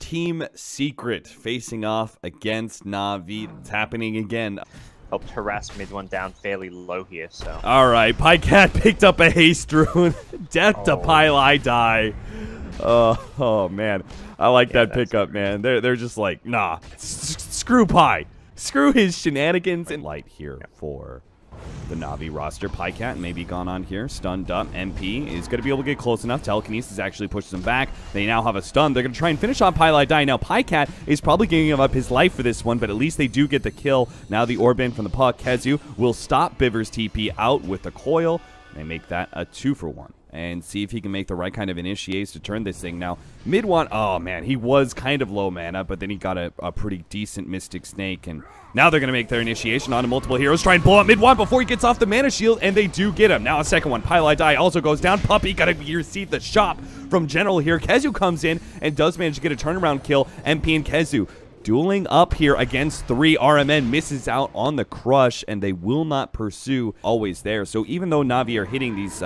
Team Secret facing off against NAVI. It's happening again. Helped harass mid one down fairly low here, so. Alright, Pycat picked up a haste rune. Death to Pylai die. Oh man. I like that pickup, man. They're just like, nah. Screw Py. Screw his shenanigans. And light here for the NAVI roster. Pycat maybe gone on here. Stunned up. MP is going to be able to get close enough. Telekinesis actually pushes him back. They now have a stun. They're going to try and finish on Pylai die. Now Pycat is probably giving up his life for this one, but at least they do get the kill. Now the Orban from the puck. Kezu will stop Biver's TP out with the coil. They make that a 2-for-1. And see if he can make the right kind of initiates to turn this thing. Now, mid one, oh man, he was kind of low mana, but then he got a pretty decent Mystic Snake. And now they're going to make their initiation onto multiple heroes. Try and blow up mid one before he gets off the mana shield, and they do get him. Now a second one. Pylai die also goes down. Puppy got to receive the shot from General here. Kezu comes in and does manage to get a turnaround kill. MP and Kezu dueling up here against 3. RMN misses out on the crush, and they will not pursue always there. So even though NAVI are hitting these,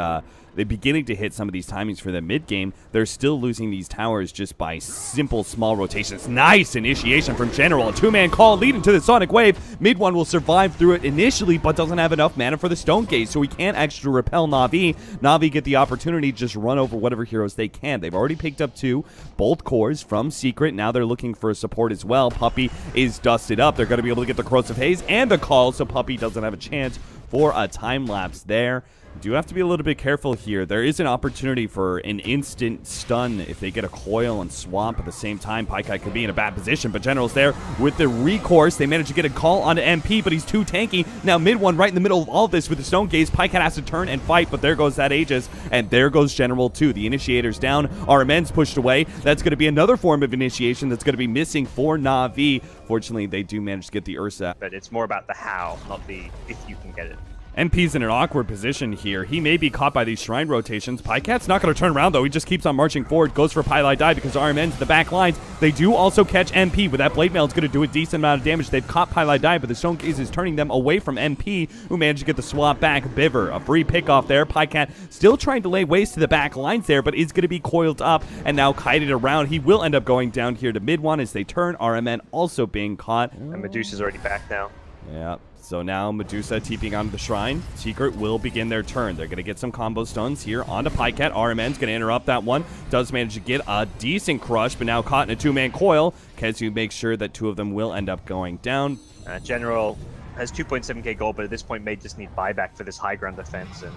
they're beginning to hit some of these timings for the mid game, they're still losing these towers just by simple small rotations. Nice initiation from General. A 2-man call leading to the Sonic Wave. Mid one will survive through it initially, but doesn't have enough mana for the Stone Gaze, so he can't actually repel NAVI. NAVI get the opportunity to just run over whatever heroes they can. They've already picked up 2 bolt cores from Secret. Now they're looking for support as well. Puppy is dusted up. They're going to be able to get the Corrosive Haze and the call, so Puppy doesn't have a chance for a time lapse there. Do have to be a little bit careful here. There is an opportunity for an instant stun if they get a coil and swamp at the same time. Pycat could be in a bad position, but General's there with the recourse. They manage to get a call onto MP, but he's too tanky. Now mid one right in the middle of all this with the Stone Gaze. Pycat has to turn and fight, but there goes that Aegis, and there goes General too. The initiator's down. RMN's pushed away. That's going to be another form of initiation that's going to be missing for NAVI. Fortunately, they do manage to get the Ursa. But it's more about the how, not the if you can get it. MP's in an awkward position here. He may be caught by these shrine rotations. Pycat's not going to turn around, though. He just keeps on marching forward. Goes for Pylai die because RMN's in the back lines. They do also catch MP. With that Blade Mail, it's going to do a decent amount of damage. They've caught Pylai die, but the Stone Gaze is turning them away from MP, who managed to get the swap back. Biver, a free pickoff there. Pycat still trying to lay waste to the back lines there, but is going to be coiled up and now kited around. He will end up going down here to mid one as they turn. RMN also being caught. And Medusa's already back now. Yeah. So now Medusa TPing onto the Shrine. Secret will begin their turn. They're going to get some combo stuns here onto Pycat. RMN's going to interrupt that one. Does manage to get a decent crush, but now caught in a 2-man coil. Kezu makes sure that 2 of them will end up going down. General has 2.7k gold, but at this point may just need buyback for this high ground defense. And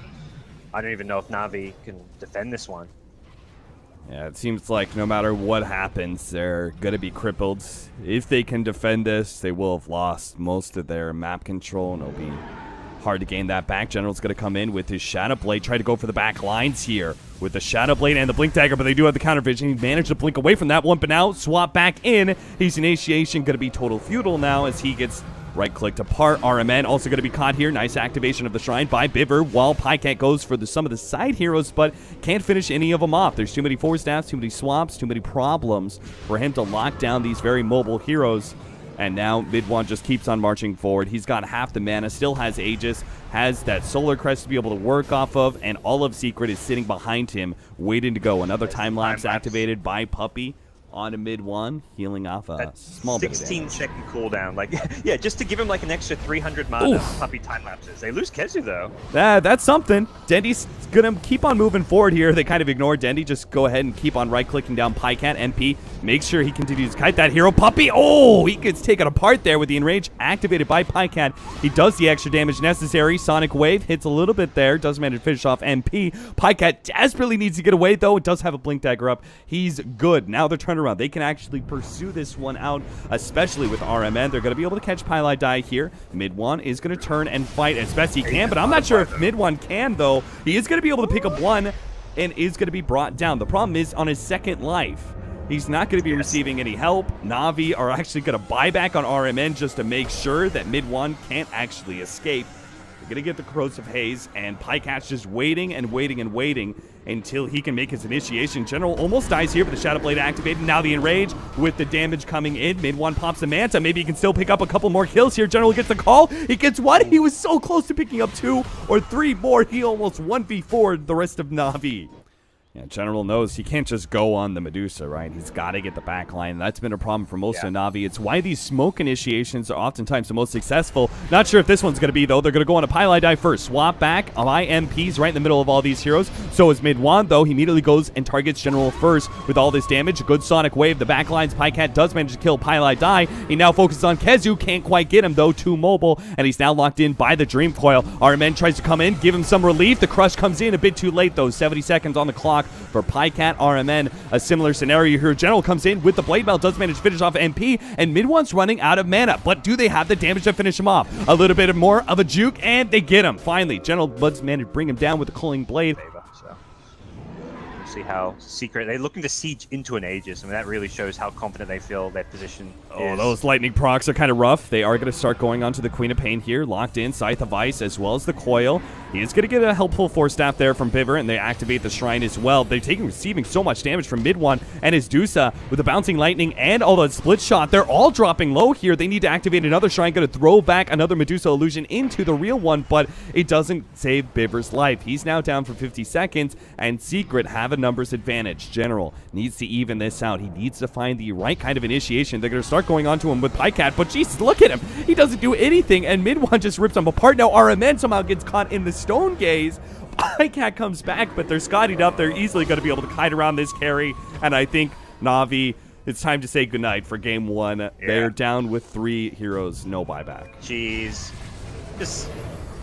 I don't even know if NAVI can defend this one. Yeah, it seems like no matter what happens, they're going to be crippled. If they can defend this, they will have lost most of their map control, and it'll be hard to gain that back. General's going to come in with his Shadow Blade, try to go for the back lines here with the Shadow Blade and the Blink Dagger, but they do have the counter vision. He managed to blink away from that one, but now swap back in. His initiation going to be total futile now as he gets right-clicked apart. RMN also going to be caught here. Nice activation of the Shrine by Biver, while Pycat goes for some of the side heroes, but can't finish any of them off. There's too many force staffs, too many swaps, too many problems for him to lock down these very mobile heroes. And now mid one just keeps on marching forward. He's got half the mana, still has Aegis, has that Solar Crest to be able to work off of, and all of Secret is sitting behind him, waiting to go. Another time-lapse activated by Puppy onto mid one, healing off a small bit of damage. 16-second cooldown. Like, yeah, just to give him like an extra 300 mana. Puppy time lapses. They lose Kezu though. That's something. Dendy's gonna keep on moving forward here. They kind of ignore Dendy. Just go ahead and keep on right-clicking down Pycat. MP makes sure he continues to kite that hero. Puppy, oh, he gets taken apart there with the Enrage activated by Pycat. He does the extra damage necessary. Sonic Wave hits a little bit there. Does manage to finish off MP. Pycat desperately needs to get away though. It does have a Blink Dagger up. He's good. Now they're turning around. They can actually pursue this one out, especially with RMN. They're going to be able to catch Pylai die here. Mid one is going to turn and fight as best he can, but I'm not sure if mid one can, though. He is going to be able to pick up one and is going to be brought down. The problem is on his second life, he's not going to be receiving any help. NAVI are actually going to buy back on RMN just to make sure that mid one can't actually escape. They're going to get the Corrosive Haze, and Pycat's just waiting and waiting and waiting until he can make his initiation. General almost dies here, but the Shadow Blade activated. Now the Enrage with the damage coming in. Mid one pops the Manta. Maybe he can still pick up a couple more kills here. General gets the call. He gets one. He was so close to picking up 2 or 3 more. He almost 1v4'd the rest of NAVI. Yeah, General knows he can't just go on the Medusa, right? He's got to get the back line. That's been a problem for most of NAVI. It's why these smoke initiations are oftentimes the most successful. Not sure if this one's going to be, though. They're going to go on a Pylai dive first. Swap back. My MP's right in the middle of all these heroes. So is Mid-Wan, though. He immediately goes and targets General first with all this damage. A good Sonic Wave. The back lines. Pycat does manage to kill Pylai die. He now focuses on Kezu. Can't quite get him, though. Too mobile. And he's now locked in by the Dream Coil. RMN tries to come in, give him some relief. The Crush comes in a bit too late, though. 70 seconds on the clock for Pycat. RMN, a similar scenario here. General comes in with the Blade Belt, does manage to finish off MP, and Mid-Wan's running out of mana. But do they have the damage to finish him off? A little bit more of a juke, and they get him. Finally, General does manage to bring him down with the Culling Blade. See how Secret, they're looking to siege into an Aegis. I mean, that really shows how confident they feel their position is. Those lightning procs are kind of rough. They are going to start going onto the Queen of Pain here, locked in, Scythe of Ice, as well as the Coil. He is going to get a helpful Force Staff there from Biver, and they activate the Shrine as well. They're receiving so much damage from Mid-Wan and his Dusa with the Bouncing Lightning and all the Split Shot. They're all dropping low here. They need to activate another Shrine, going to throw back another Medusa Illusion into the real one, but it doesn't save Biver's life. He's now down for 50 seconds, and Secret have a numbers advantage. General needs to even this out. He needs to find the right kind of initiation. They're going to start going onto him with Pycat, but Jesus, look at him. He doesn't do anything, and Mid-Wan just rips him apart. Now RMN somehow gets caught in the Stone Gaze. Pycat comes back, but they're scottied up. They're easily going to be able to kite around this carry, and I think NAVI, it's time to say goodnight for game one. Yeah. They're down with 3 heroes, no buyback. Jeez.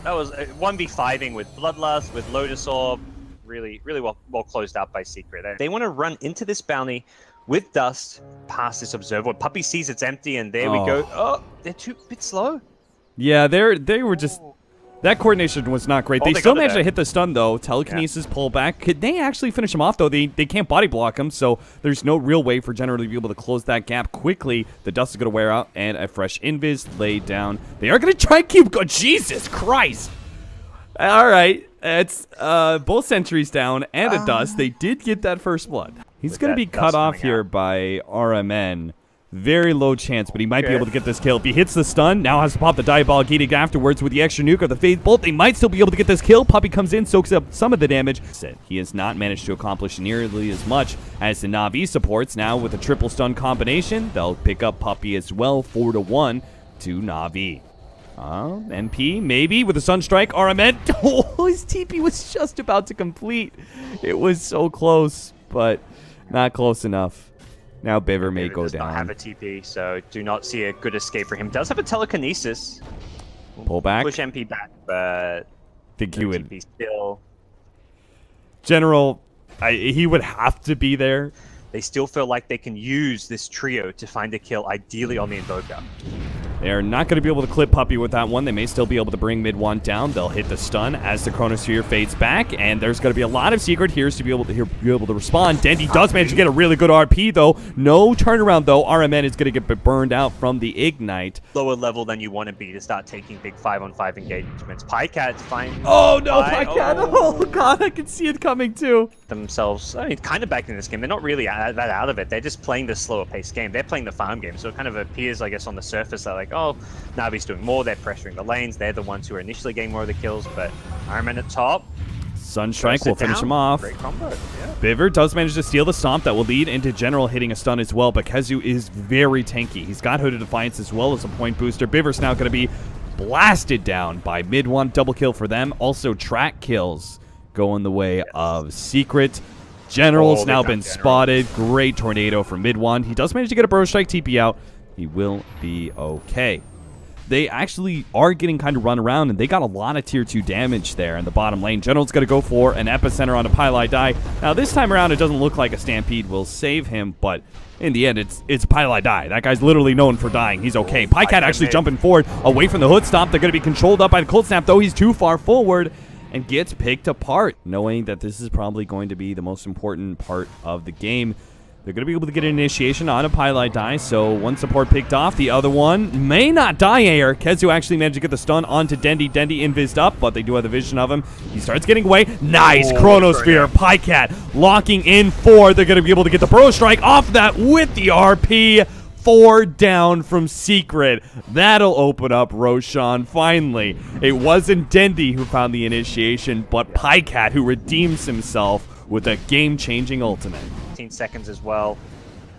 That was 1v5ing with Bloodlust, with Lotus Orb. Really well closed out by Secret. They want to run into this bounty with Dust past this Observer. Puppy sees it's empty, and there we go. Oh, they're a bit slow. Yeah, they were just... That coordination was not great. They still managed to hit the stun, though. Telekinesis pullback. Could they actually finish him off, though? They can't body block him, so there's no real way for General to be able to close that gap quickly. The Dust is going to wear out, and a fresh Invis laid down. They are going to try and keep going. Jesus Christ! All right. It's both sentries down and a Dust. They did get that first blood. He's going to be cut off here by RMN. Very low chance, but he might be able to get this kill. If he hits the stun, now has to pop the Diabolic Edict afterwards with the extra nuke of the Faith Bolt. They might still be able to get this kill. Puppy comes in, soaks up some of the damage. He has not managed to accomplish nearly as much as the Na'Vi supports. Now with a triple stun combination, they'll pick up Puppy as well, 4-1 to Na'Vi. NP, maybe, with a Sunstrike. RMN. Oh, his TP was just about to complete. It was so close, but not close enough. Now Biver may go down. Does not have a TP, so do not see a good escape for him. Does have a Telekinesis. Pull back. Push MP back, but... Think he would... TP still... General, he would have to be there. They still feel like they can use this trio to find a kill, ideally on the Invoker. They're not going to be able to clip Puppy with that one. They may still be able to bring Mid-Wan down. They'll hit the stun as the Chronosphere fades back, and there's going to be a lot of Secret heroes to be able to respond. Dendy does manage to get a really good RP, though. No turnaround, though. RMN is going to get burned out from the Ignite. Lower level than you want to be to start taking big 5-on-5 engagements. Pycat finds... Oh, no, Pycat. Oh, God, I can see it coming, too. Themselves, I mean, kind of back in this game. They're not really that out of it. They're just playing the slower paced game. They're playing the farm game, so it kind of appears, I guess, on the surface that, like, oh, Navi's doing more, they're pressuring the lanes, they're the ones who are initially getting more of the kills, but Ironman at top. Sunstrike will finish him off. Great combo, yeah. Biver does manage to steal the stomp that will lead into General hitting a stun as well, but Kezu is very tanky. He's got Hooded Defiance as well as a point booster. Biver's now going to be blasted down by Mid-Wan. Double kill for them. Also track kills going the way of Secret. General's now been spotted. Great tornado from Mid-Wan. He does manage to get a Burrow Strike TP out. He will be okay. They actually are getting kind of run around, and they got a lot of tier 2 damage there in the bottom lane. General's going to go for an Epicenter on a Pylai die. Now, this time around, it doesn't look like a Stampede will save him, but in the end, it's a Pylai die. That guy's literally known for dying. He's okay. Pycat actually jumping forward away from the Hood Stomp. They're going to be controlled up by the Cold Snap, though. He's too far forward and gets picked apart, knowing that this is probably going to be the most important part of the game. They're going to be able to get an initiation on a Pylai die, so one support picked off. The other one may not die here. Kezu actually managed to get the stun onto Dendy. Dendy invised up, but they do have the vision of him. He starts getting away. Nice Chronosphere. Pycat locking in 4. They're going to be able to get the Burrow Strike off that with the RP. 4 down from Secret. That'll open up Roshan finally. It wasn't Dendy who found the initiation, but Pycat who redeems himself with a game-changing ultimate. 15 seconds as well.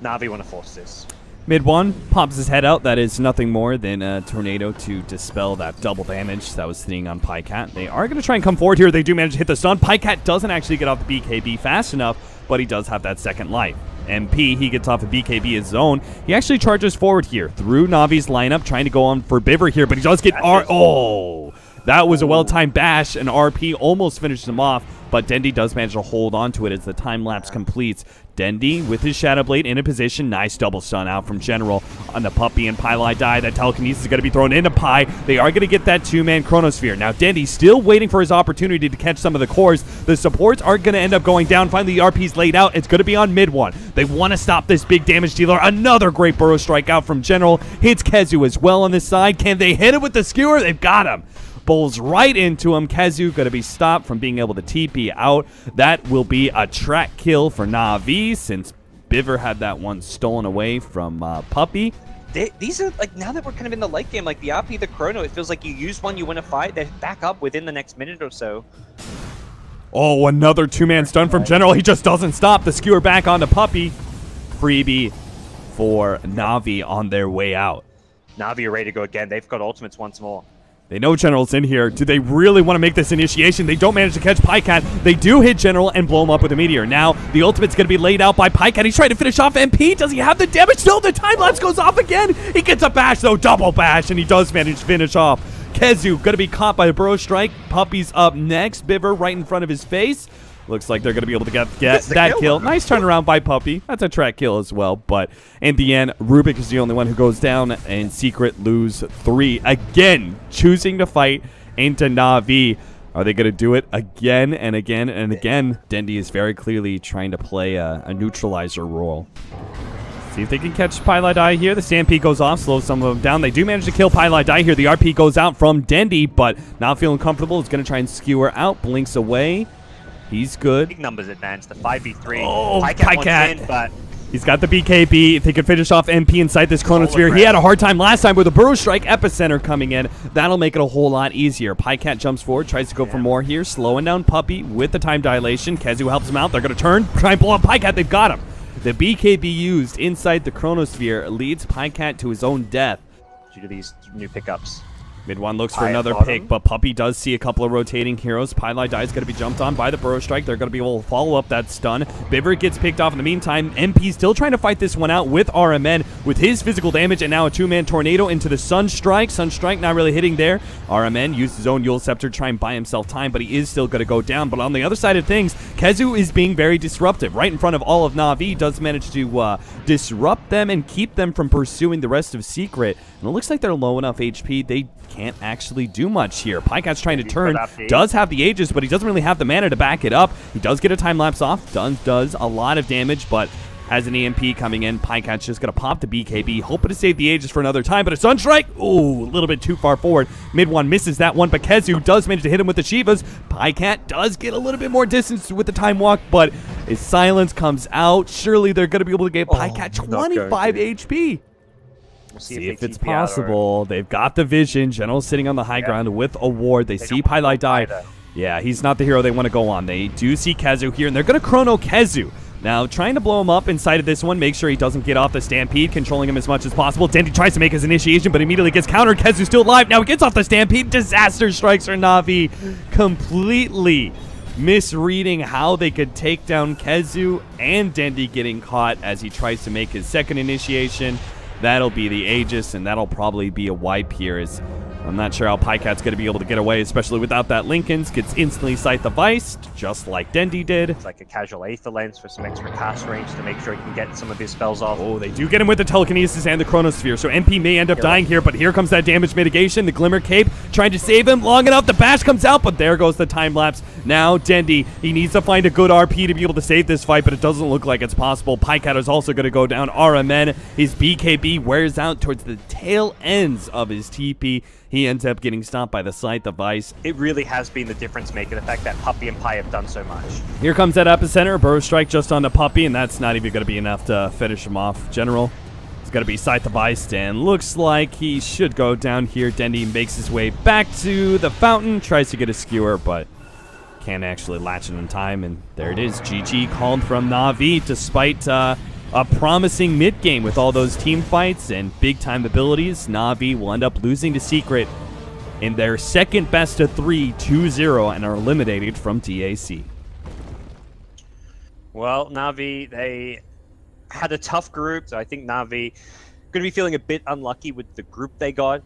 Navi want to force this. Mid one pops his head out. That is nothing more than a tornado to dispel that double damage that was sitting on Pycat. They are going to try and come forward here. They do manage to hit the stun. Pycat doesn't actually get off the BKB fast enough, but he does have that second life. MP, he gets off a BKB his own. He actually charges forward here through Navi's lineup, trying to go on for Biver here, but he does get Oh, that was a well-timed bash, and RP almost finishes him off, but Dendi does manage to hold on to it as the time lapse completes. Dendi with his Shadow Blade in a position. Nice double stun out from General on the Puppey and Pylai die. That telekinesis is going to be thrown into Pi. They are going to get that two-man Chronosphere. Now Dendi still waiting for his opportunity to catch some of the cores. The supports are going to end up going down. Finally, the RP's laid out. It's going to be on mid one. They want to stop this big damage dealer. Another great burrow strike out from General. Hits Kezu as well on this side. Can they hit it with the skewer? They've got him. Bowls right into him. Kezu going to be stopped from being able to TP out. That will be a track kill for Navi, since Biver had that one stolen away from Puppey. These are, like, now that we're kind of in the late game, like the RP, the Chrono, it feels like you use one, you win a fight, they back up within the next minute or so. Oh, another two-man stun from General. He just doesn't stop. The skewer back onto Puppey. Freebie for Navi on their way out. Navi are ready to go again. They've got ultimates once more. They know General's in here. Do they really want to make this initiation? They don't manage to catch Pycat. They do hit General and blow him up with a meteor. Now, the ultimate's going to be laid out by Pycat. He's trying to finish off MP. Does he have the damage? No, the time lapse goes off again. He gets a bash, though, double bash, and he does manage to finish off. Kezu going to be caught by the Burrow Strike. Puppey's up next. Biver right in front of his face. Looks like they're going to be able to get that kill. Nice turnaround by Puppey. That's a track kill as well. But in the end, Rubik is the only one who goes down, and Secret lose 3. Again, choosing to fight into Navi. Are they going to do it again and again and again? Dendi is very clearly trying to play a neutralizer role. See if they can catch Pylai Die here. The Stampede goes off, slows some of them down. They do manage to kill Pylai Die here. The RP goes out from Dendi, but not feeling comfortable. Is going to try and skewer out. Blinks away. He's good. Big numbers advance. The 5v3. Oh, Pycat. But he's got the BKB. If they can finish off MP inside this Chronosphere. He had a hard time last time with a Burrow Strike Epicenter coming in. That'll make it a whole lot easier. Pycat jumps forward, tries to go for more here. Slowing down Puppey with the time dilation. Kezu helps him out. They're going to turn, try and blow up Pycat. They've got him. The BKB used inside the Chronosphere leads Pycat to his own death. Due to these new pickups. Mid one looks for another pick, but Puppey does see a couple of rotating heroes. Pylai Die is going to be jumped on by the Burrow Strike. They're going to be able to follow up that stun. Biver gets picked off in the meantime. MP still trying to fight this one out with RMN with his physical damage, and now a two-man tornado into the Sunstrike. Sunstrike not really hitting there. RMN used his own Yule Scepter to try and buy himself time, but he is still going to go down. But on the other side of things, Kezu is being very disruptive. Right in front of all of Navi, does manage to disrupt them and keep them from pursuing the rest of Secret. And it looks like they're low enough HP. They can't actually do much here. Pykat's trying to turn, does have the Aegis, but he doesn't really have the mana to back it up. He does get a time lapse off, does a lot of damage, but has an EMP coming in. Pykat's just going to pop the BKB, hoping to save the Aegis for another time, but a Sunstrike, ooh, a little bit too far forward. Mid one misses that one, but Kezu does manage to hit him with the Shivas. Pycat does get a little bit more distance with the time walk, but his silence comes out. Surely they're going to be able to get Pycat 25 HP. We'll see if it's possible. They've got the vision. General's sitting on the high ground with a ward. They see Pylai Die. Yeah, he's not the hero they want to go on. They do see Kezu here, and they're going to chrono Kezu. Now, trying to blow him up inside of this one, make sure he doesn't get off the Stampede, controlling him as much as possible. Dendi tries to make his initiation, but immediately gets countered. Kezu's still alive. Now he gets off the Stampede. Disaster strikes for Navi. Completely misreading how they could take down Kezu, and Dendi getting caught as he tries to make his second initiation. That'll be the Aegis, and that'll probably be a wipe here. As I'm not sure how Pykat's going to be able to get away, especially without that Linken's. Gets instantly Scythe of Ice, just like Dendi did. It's like a casual Aether Lens for some extra cast range to make sure he can get some of his spells off. Oh, they do get him with the Telekinesis and the Chronosphere, so MP may end up dying here, but here comes that damage mitigation. The Glimmer Cape trying to save him long enough. The bash comes out, but there goes the time lapse. Now Dendi, he needs to find a good RP to be able to save this fight, but it doesn't look like it's possible. Pycat is also going to go down. RMN, his BKB wears out towards the tail ends of his TP. He ends up getting stopped by the Scythe of Ice. It really has been the difference maker, the fact that Puppey and Pi have done so much. Here comes that Epicenter. Burrow Strike just on the Puppey, and that's not even going to be enough to finish him off. General, it's going to be Scythe of Ice, and looks like he should go down here. Dendi makes his way back to the fountain, tries to get a skewer, but can't actually latch it in time, and there it is. GG called from NAVI, despite a promising mid game with all those team fights and big time abilities. NAVI will end up losing to Secret in their second best of 3, 2-0, and are eliminated from DAC. Well, NAVI, they had a tough group, so I think NAVI going to be feeling a bit unlucky with the group they got.